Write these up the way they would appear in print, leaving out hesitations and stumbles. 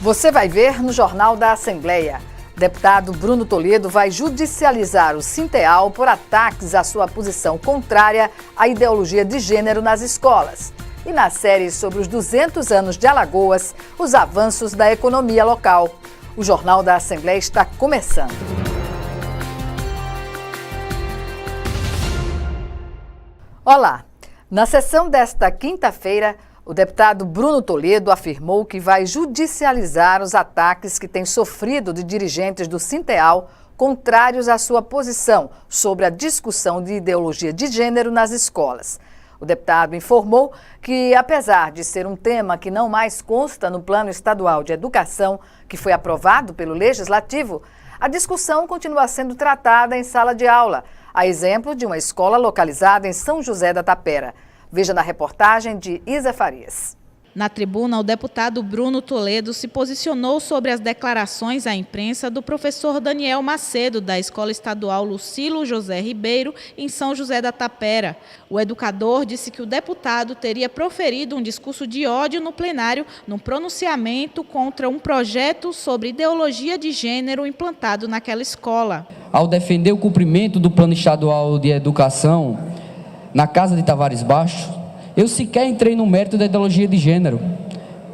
Você vai ver no Jornal da Assembleia. Deputado Bruno Toledo vai judicializar o Sinteal por ataques à sua posição contrária à ideologia de gênero nas escolas. E na série sobre os 200 anos de Alagoas, os avanços da economia local. O Jornal da Assembleia está começando. Olá! Na sessão desta quinta-feira, o deputado Bruno Toledo afirmou que vai judicializar os ataques que tem sofrido de dirigentes do Sinteal contrários à sua posição sobre a discussão de ideologia de gênero nas escolas. O deputado informou que, apesar de ser um tema que não mais consta no Plano Estadual de Educação, que foi aprovado pelo Legislativo, a discussão continua sendo tratada em sala de aula, a exemplo de uma escola localizada em São José da Tapera. Veja na reportagem de Isa Farias. Na tribuna, o deputado Bruno Toledo se posicionou sobre as declarações à imprensa do professor Daniel Macedo, da Escola Estadual Lucilo José Ribeiro, em São José da Tapera. O educador disse que o deputado teria proferido um discurso de ódio no plenário, num pronunciamento contra um projeto sobre ideologia de gênero implantado naquela escola. Ao defender o cumprimento do Plano Estadual de Educação na Casa de Tavares Baixo, eu sequer entrei no mérito da ideologia de gênero,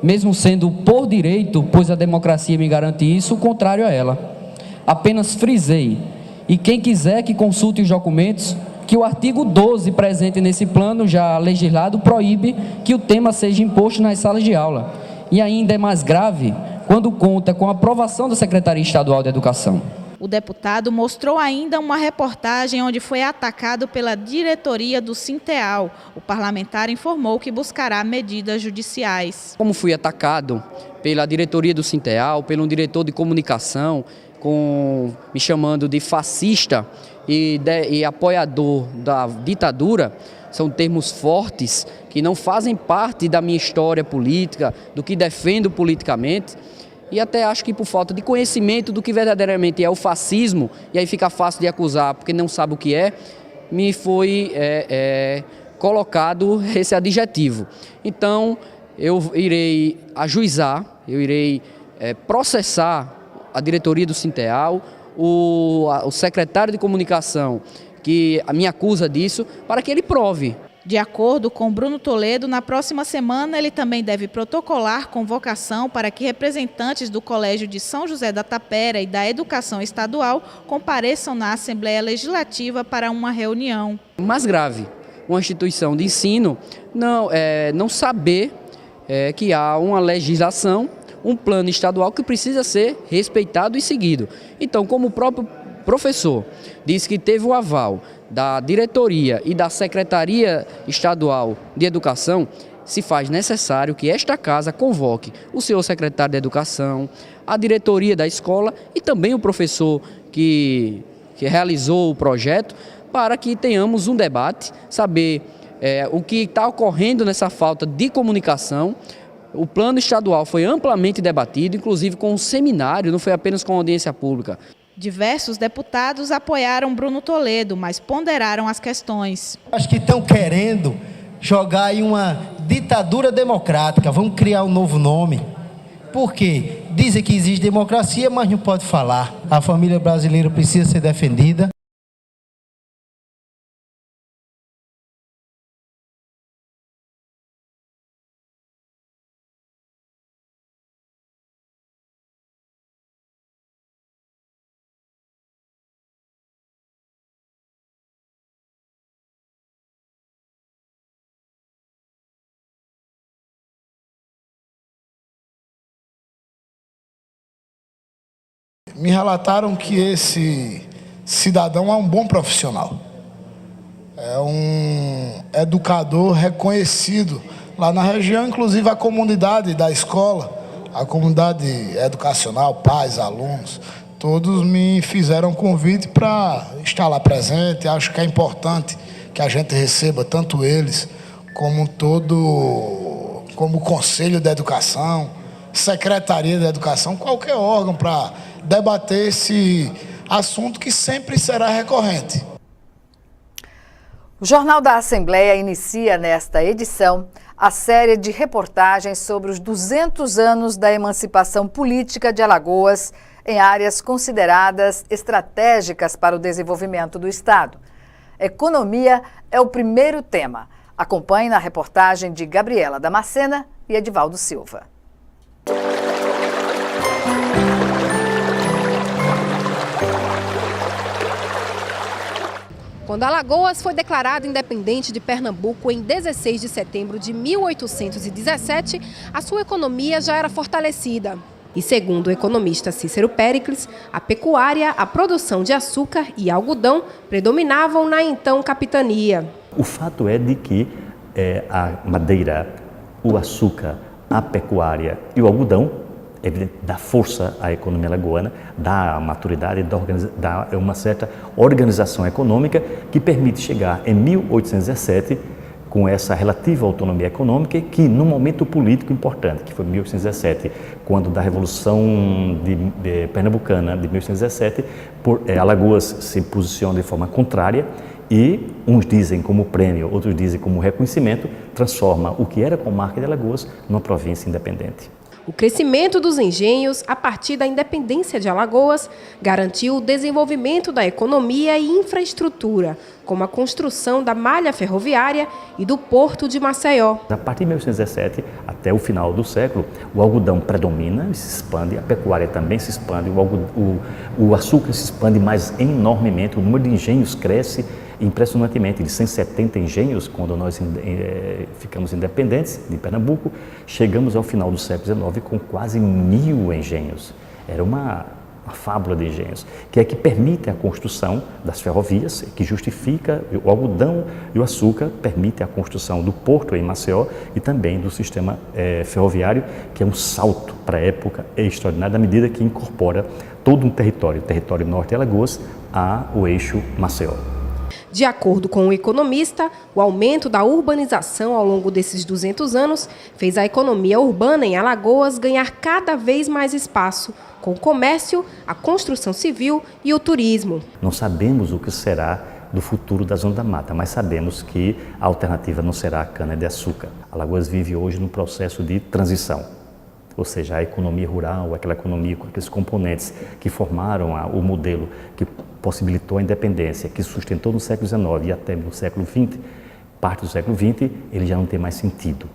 mesmo sendo por direito, pois a democracia me garante isso, o contrário a ela. Apenas frisei, e quem quiser que consulte os documentos, que o artigo 12 presente nesse plano já legislado proíbe que o tema seja imposto nas salas de aula. E ainda é mais grave quando conta com a aprovação da Secretaria Estadual de Educação. O deputado mostrou ainda uma reportagem onde foi atacado pela diretoria do Sinteal. O parlamentar informou que buscará medidas judiciais. Como fui atacado pela diretoria do Sinteal, pelo diretor de comunicação, me chamando de fascista e apoiador da ditadura, são termos fortes que não fazem parte da minha história política, do que defendo politicamente. E até acho que por falta de conhecimento do que verdadeiramente é o fascismo, e aí fica fácil de acusar porque não sabe o que é, me foi colocado esse adjetivo. Então, eu irei ajuizar, eu irei processar a diretoria do Sinteal, o secretário de comunicação que me acusa disso, para que ele prove. De acordo com Bruno Toledo, na próxima semana ele também deve protocolar convocação para que representantes do Colégio de São José da Tapera e da Educação Estadual compareçam na Assembleia Legislativa para uma reunião. Mais grave, uma instituição de ensino não saber que há uma legislação, um plano estadual que precisa ser respeitado e seguido. Então, como o próprio professor disse que teve o aval da diretoria e da Secretaria Estadual de Educação, se faz necessário que esta casa convoque o senhor secretário de Educação, a diretoria da escola e também o professor que realizou o projeto, para que tenhamos um debate, saber o que está ocorrendo nessa falta de comunicação. O plano estadual foi amplamente debatido, inclusive com um seminário, não foi apenas com audiência pública. Diversos deputados apoiaram Bruno Toledo, mas ponderaram as questões. Acho que estão querendo jogar aí uma ditadura democrática, vamos criar um novo nome. Por quê? Dizem que existe democracia, mas não pode falar. A família brasileira precisa ser defendida. Me relataram que esse cidadão é um bom profissional. É um educador reconhecido lá na região, inclusive a comunidade da escola, a comunidade educacional, pais, alunos, todos me fizeram convite para estar lá presente. Acho que é importante que a gente receba tanto eles como como o Conselho de Educação, Secretaria de Educação, qualquer órgão para debater esse assunto que sempre será recorrente. O Jornal da Assembleia inicia nesta edição a série de reportagens sobre os 200 anos da emancipação política de Alagoas em áreas consideradas estratégicas para o desenvolvimento do Estado. Economia é o primeiro tema. Acompanhe na reportagem de Gabriela Damascena e Edivaldo Silva. Quando Alagoas foi declarado independente de Pernambuco em 16 de setembro de 1817, a sua economia já era fortalecida. E segundo o economista Cícero Péricles, a pecuária, a produção de açúcar e algodão predominavam na então capitania. O fato é de que a madeira, o açúcar, a pecuária e o algodão dá força à economia alagoana, dá maturidade, dá uma certa organização econômica que permite chegar em 1817 com essa relativa autonomia econômica que num momento político importante, que foi 1817, quando da Revolução de Pernambucana de 1817, Alagoas se posiciona de forma contrária e uns dizem como prêmio, outros dizem como reconhecimento, transforma o que era comarca de Alagoas numa província independente. O crescimento dos engenhos, a partir da independência de Alagoas, garantiu o desenvolvimento da economia e infraestrutura, como a construção da malha ferroviária e do porto de Maceió. A partir de 1817 até o final do século, o algodão predomina e se expande, a pecuária também se expande, o açúcar se expande mais enormemente, o número de engenhos cresce impressionantemente, de 170 engenhos, quando nós ficamos independentes de Pernambuco, chegamos ao final do século XIX com quase 1000 engenhos. Era uma fábula de engenhos, que é que permite a construção das ferrovias, que justifica o algodão e o açúcar, permite a construção do porto em Maceió e também do sistema ferroviário, que é um salto para a época extraordinário, na medida que incorpora todo um território, o território norte de Alagoas, ao eixo Maceió. De acordo com o economista, o aumento da urbanização ao longo desses 200 anos fez a economia urbana em Alagoas ganhar cada vez mais espaço, com o comércio, a construção civil e o turismo. Não sabemos o que será do futuro da Zona da Mata, mas sabemos que a alternativa não será a cana-de-açúcar. Alagoas vive hoje num processo de transição, ou seja, a economia rural, aquela economia com aqueles componentes que formaram o modelo que possibilitou a independência, que sustentou no século XIX e até no século XX, parte do século XX, ele já não tem mais sentido.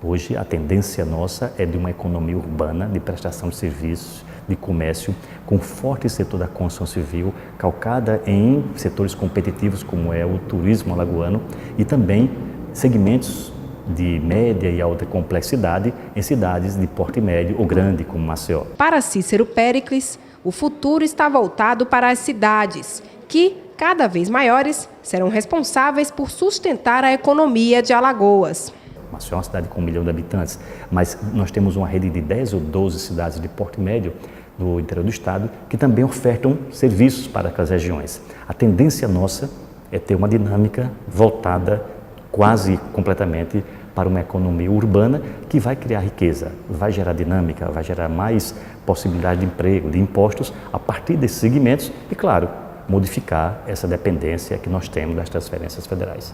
Hoje, a tendência nossa é de uma economia urbana, de prestação de serviços, de comércio, com forte setor da construção civil, calcada em setores competitivos, como é o turismo alagoano, e também segmentos de média e alta complexidade em cidades de porte médio ou grande, como Maceió. Para Cícero Péricles, o futuro está voltado para as cidades, que, cada vez maiores, serão responsáveis por sustentar a economia de Alagoas. Maceió é uma cidade com 1 milhão de habitantes, mas nós temos uma rede de 10 ou 12 cidades de porte médio no interior do estado que também ofertam serviços para aquelas regiões. A tendência nossa é ter uma dinâmica voltada quase completamente para uma economia urbana que vai criar riqueza, vai gerar dinâmica, vai gerar mais possibilidade de emprego, de impostos a partir desses segmentos e, claro, modificar essa dependência que nós temos das transferências federais.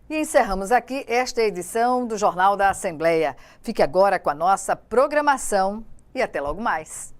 E encerramos aqui esta edição do Jornal da Assembleia. Fique agora com a nossa programação e até logo mais.